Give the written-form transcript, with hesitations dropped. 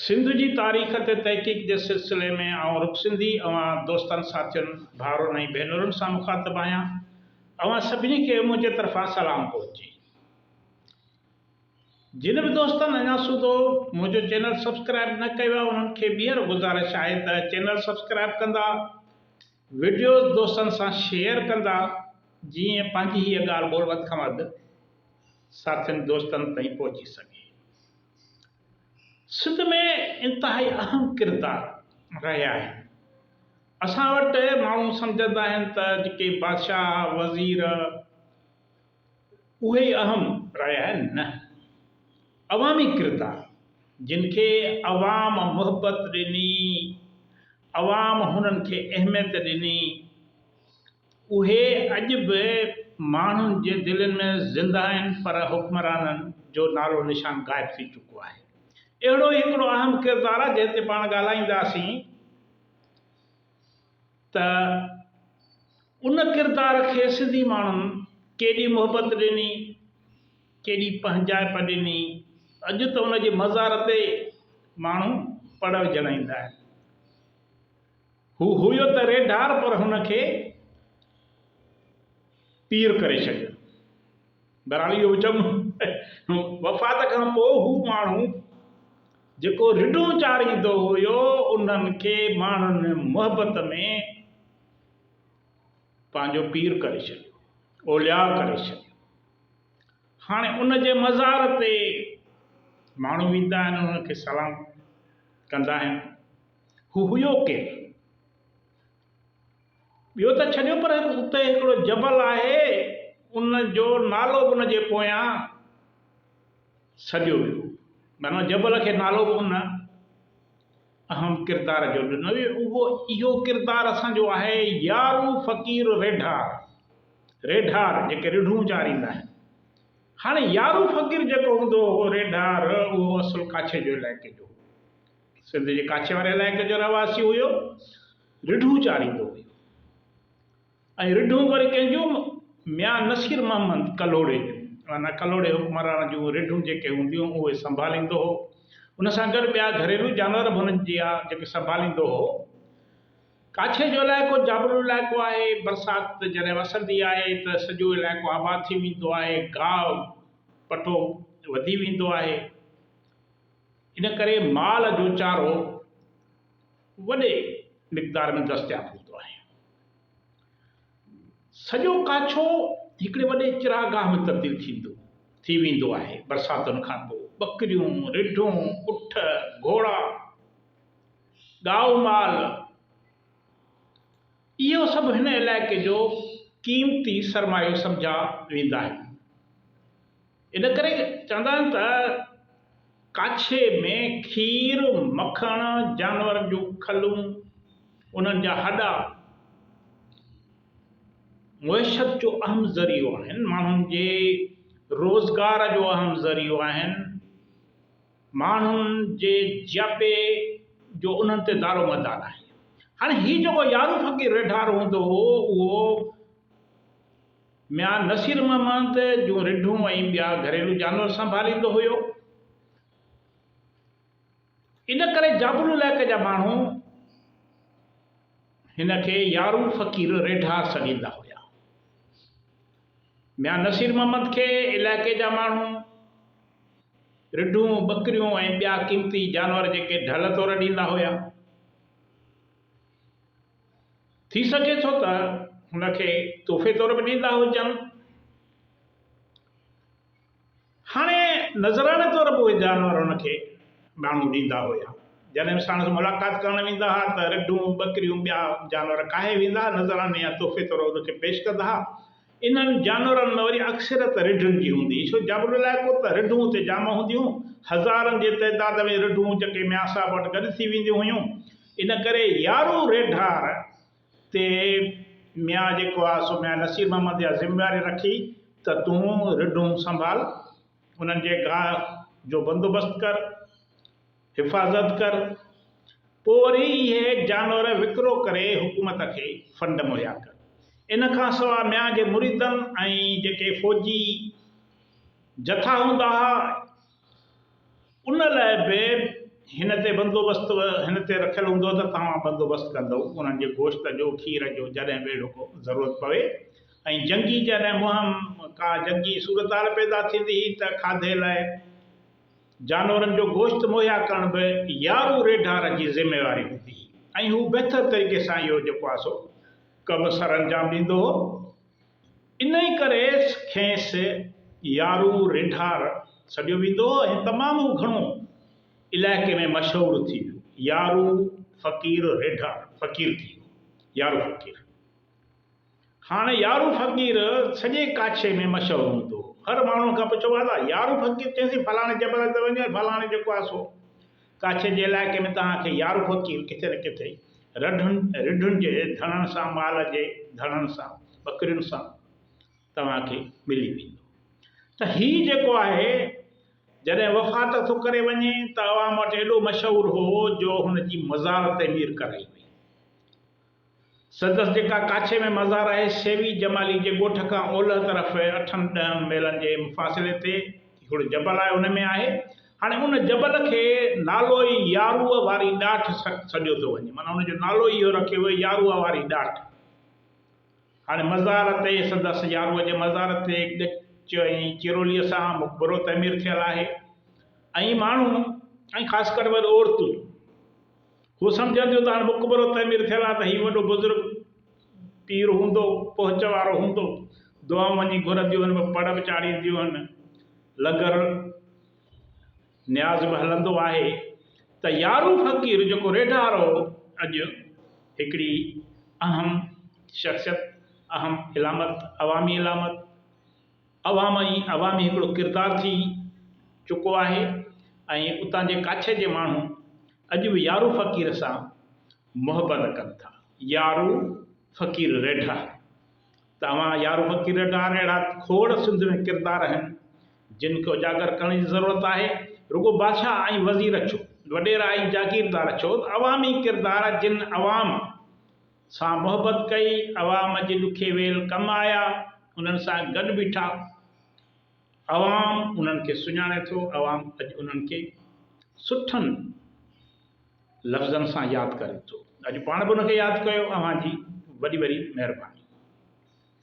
सिंध की तारीख़ ते तहक़ीक़ के सिलसिले में रुख सिंधी दोस्तन साथियुनि भाउरनि ऐं भेनरुनि सां मुखातिब आहियां। सभिनी खे मुंहिंजे तरफ़ां सलाम पहुचे। जिन भी दोस्तनि अञा सूदो मुझे चैनल सब्सक्राइब न कयो आहे उन्हनि खे ॿीहर गुज़ारिश आहे त चैनल सब्सक्राइब कंदा, वीडियोस दोस्तनि सां शेयर कंदा, जीअं पंहिंजी हीअ ॻाल्हि ॿोल वधि खां वधि साथियुनि दोस्तनि ताईं पहुची सके। सिंध में इंतहाई अहम किरदार रहिया आहिनि। असां वटि माण्हू सम्झंदा आहिनि त जेके बादशाह वज़ीर उहे ई अहम रहिया आहिनि। न, अवामी किरदार जिन खे अवाम मुहबत ॾिनी, अवाम हुननि खे अहमियत ॾिनी, उहे अॼु बि माण्हुनि जे दिलनि में ज़िंदा आहिनि, पर हुक्मराननि जो नालो निशान ग़ाइब थी चुको आहे। अहिड़ो ही हिकिड़ो अहम किरदार आहे जंहिं ते पाण ॻाल्हाईंदासीं त उन किरदार खे सिंधी माण्हुनि केॾी मुहबत ॾिनी, केॾी पंहिंजाइप ॾिनी। अॼु त उन जे मज़ार ते माण्हू पड़ जणाईंदा आहिनि। हू हुयो त रेढार, पर हुनखे पीर करे छॾियो। बहरहाल इहो चङो वफ़ात खां पोइ हू माण्हू जेको रिढूं चाढ़ींदो हुयो उन्हनि खे माण्हुनि मुहबत में पंहिंजो पीर करे छॾियो, औलिया करे छॾियो। हाणे उन जे मज़ार ते माण्हू वेंदा आहिनि, उनखे सलाम कंदा आहिनि। हू हुयो केरु? ॿियो त छॾियो, पर उते हिकिड़ो जबल आहे, उन जो नालो बि उन जे पोयां सॼो वियो। माना जबल खे नालो बि उन अहम किरदार जो ॾिनो वियो। इहो किरदार असांजो आहे यारू फ़क़ीर रेढार। रेढार जेके रिढूं चाढ़ींदा आहिनि। हाणे यारू फ़क़ीर जेको हूंदो हो रेढार, उहो असुल काछे जो इलाइक़े जो, सिंध जे काछे वारे इलाइक़े जो रहवासी हुयो, रिढूं चाढ़ींदो हुयो। ऐं रिढूं वरी कंहिंजूं मियां नसीर मोहम्मद कलोड़े जूं, माना कलोड़े हुक्मरान जूं रिढूं जेके हूंदियूं उहे संभालींदो हो। उन सां गॾु ॿिया घरेलू जानवर बि हुननि जी जेके संभालींदो हो। काछे जो इलाइक़ो जाबलू इलाइक़ो आहे। बरसाति जॾहिं वसंदी आहे त सॼो इलाइक़ो आबाद थी वेंदो आहे, गाहु पटो वधी वेंदो आहे। इन करे माल जो चारो वॾे मिक़दार में दस्तियाब हूंदो आहे। सॼो काछो हिकिड़े वॾे चिरागाह में तब्दील थी वेंदो आहे बरसातुनि खां पोइ। बकरियूं, रिढूं, उठ, घोड़ा, गाहु माल, इहो सभु हिन इलाइक़े जो क़ीमती सरमायो सम्झा वेंदा आहिनि। इन करे चवंदा आहिनि त काछे में खीर, मखण, जानवरनि जूं खलूं, उन्हनि जा हॾा मुइशत जो अहम ज़रियो आहिनि, माण्हुनि जे रोज़गार जो अहम ज़रियो आहिनि, माण्हुनि जे जापे जो उन्हनि ते दारो मदार आहे। हाणे हीउ जेको यारू फ़क़ीर रेढार हूंदो हो, उहो मियां नसीर मोहम्मद जूं रिढूं ऐं ॿिया घरेलू जानवर संभालींदो हुयो। इन करे जाबलू इलाइक़े जा माण्हू हिन खे यारू फ़क़ीर रेढार सॾींदा हुया। मियां नसीर मोहम्मद खे इलाइक़े जा माण्हू रिढूं, बकरियूं ऐं ॿिया क़ीमती जानवर जेके ढल तौर ॾींदा हुया। थी सघे थो त हुनखे तोहफ़े तौर बि ॾींदा हुजनि। हाणे नज़राने तौर बि उहे जानवर हुनखे माण्हू ॾींदा हुया। जॾहिं साण मुलाक़ात करणु वेंदा हुआ त रिढूं, बकरियूं, ॿिया जानवर काहे वेंदा, नज़राने या तोहफ़े तौर हुनखे पेश कंदा हुआ। इन्हनि जानवरनि में वरी अक्सरत रिढुनि जी हूंदी, छो जाबलू इलाइक़ो त रिढूं हुते जाम हूंदियूं, हज़ारनि जे तइदाद में रिढूं जेके मियां साहब वटि गॾु थी वेंदियूं हुयूं। इन करे यारू रेढार ते मियां जेको आहे सो मियां नसीर मोहम्मद जा ज़िम्मेवारी रखी त तूं रिढूं संभाल, उन्हनि जे गाह जो बंदोबस्तु कर, हिफ़ाज़त कर। पोइ वरी इहे जानवर विकिरो करे हुकूमत खे फंड मुहैया कर। इन खां सवाइ मियां जे मुरीदनि ऐं जेके फ़ौजी जथा हूंदा हुआ, उन लाइ बि हिन ते बंदोबस्तु हिन ते रखियलु हूंदो त तव्हां बंदोबस्तु कंदव उन्हनि जे गोश्त जो खीर जो जॾहिं बि अहिड़ो को ज़रूरत पवे। ऐं जंगी जॾहिं मुहिम का जंगी सूरत पैदा थींदी त खाधे लाइ जानवरनि जो गोश्त मुहैया करण बि यारू रेढार जी ज़िम्मेवारी हूंदी ऐं हू बहितर तरीक़े सां इहो जेको आहे सो कमु सर अंजाम ॾींदो हो। इन ई करे खेसि यारू रेढार सॾियो वेंदो हो ऐं तमामु घणो इलाइक़े में मशहूरु थी वियो यारू फ़क़ीर रेढार फ़क़ीर थी वियो यारू फ़क़ीर। हाणे यारू फ़क़ीर सॼे काछे में मशहूरु हूंदो हो। हर माण्हू खां पुछो आहे यारू फ़क़ीर चएसि फलाणे जबल ते वञे फलाणे जेको आहे सो काछे जे इलाइक़े में तव्हांखे यारू फ़क़ीर किथे न किथे रिढुनि जे धणनि सां माल जे धणनि सां ॿकरियुनि सां तव्हांखे मिली वेंदो। त हीउ जेको आहे जॾहिं वफ़ात थो करे वञे त अवाम वटि एॾो मशहूरु हो जो हुनजी मज़ार तइमीर कराई वई। संदसि जेका काछे में मज़ार आहे सेवी जमाली जे ॻोठ खां ओलह तरफ़ 8-10 मेलनि जे मुफ़ासिले ते हिकिड़ो जबल आहे उन में आहे। हाणे उन जबल खे नालो ई यारूअ वारी ॾाठ सॾियो थो वञे माना उनजो नालो ई इहो रखियो वियो यारूअ वारी ॾाठ। हाणे मज़ार ते संदसि यारूअ जे मज़ार ते ॻच ऐं चिरोलीअ सां मक़बरो तइमीर थियल आहे ऐं माण्हू ऐं ख़ासि करे वरी औरतूं हू सम्झंदियूं त हाणे मक़बरो तइमीर थियल आहे त हीउ वॾो बुज़ुर्ग पीर हूंदो पहुच वारो हूंदो दुआऊं वञी घुरंदियूं आहिनि पड़ बि चाढ़ींदियूं आहिनि लंगर न्याज़ बि हलंदो आहे। त यारू फ़क़ीर जेको रेढार हो अॼु हिकिड़ी अहम शख़्सियत अहम इलामत अवामी इलामत अवामी हिकिड़ो किरदारु थी चुको आहे। ऐं उतां जे काछे जे माण्हू अॼु बि यारू फ़क़ीर सां मुहबत कनि था यारू फ़क़ीर रेढार। तव्हां यारू फ़क़ीर रेढार अहिड़ा खोड़ सिंध में किरदार आहिनि जिन खे उजागर करण जी ज़रूरत आहे। रुगो बादशाह ऐं वज़ीर छो वॾेरा ऐं जागीरदार छो अवामी किरदार जिन अवाम सां मुहबत कई अवाम जे ॾुखे वेल कमु आया उन्हनि सां गॾु बीठा अवाम उन्हनि खे सुञाणे थो अवाम अॼु उन्हनि खे सुठनि लफ़्ज़नि सां यादि करे थो। अॼु पाण बि उनखे यादि कयो। अव्हां जी वॾी वॾी महिरबानी।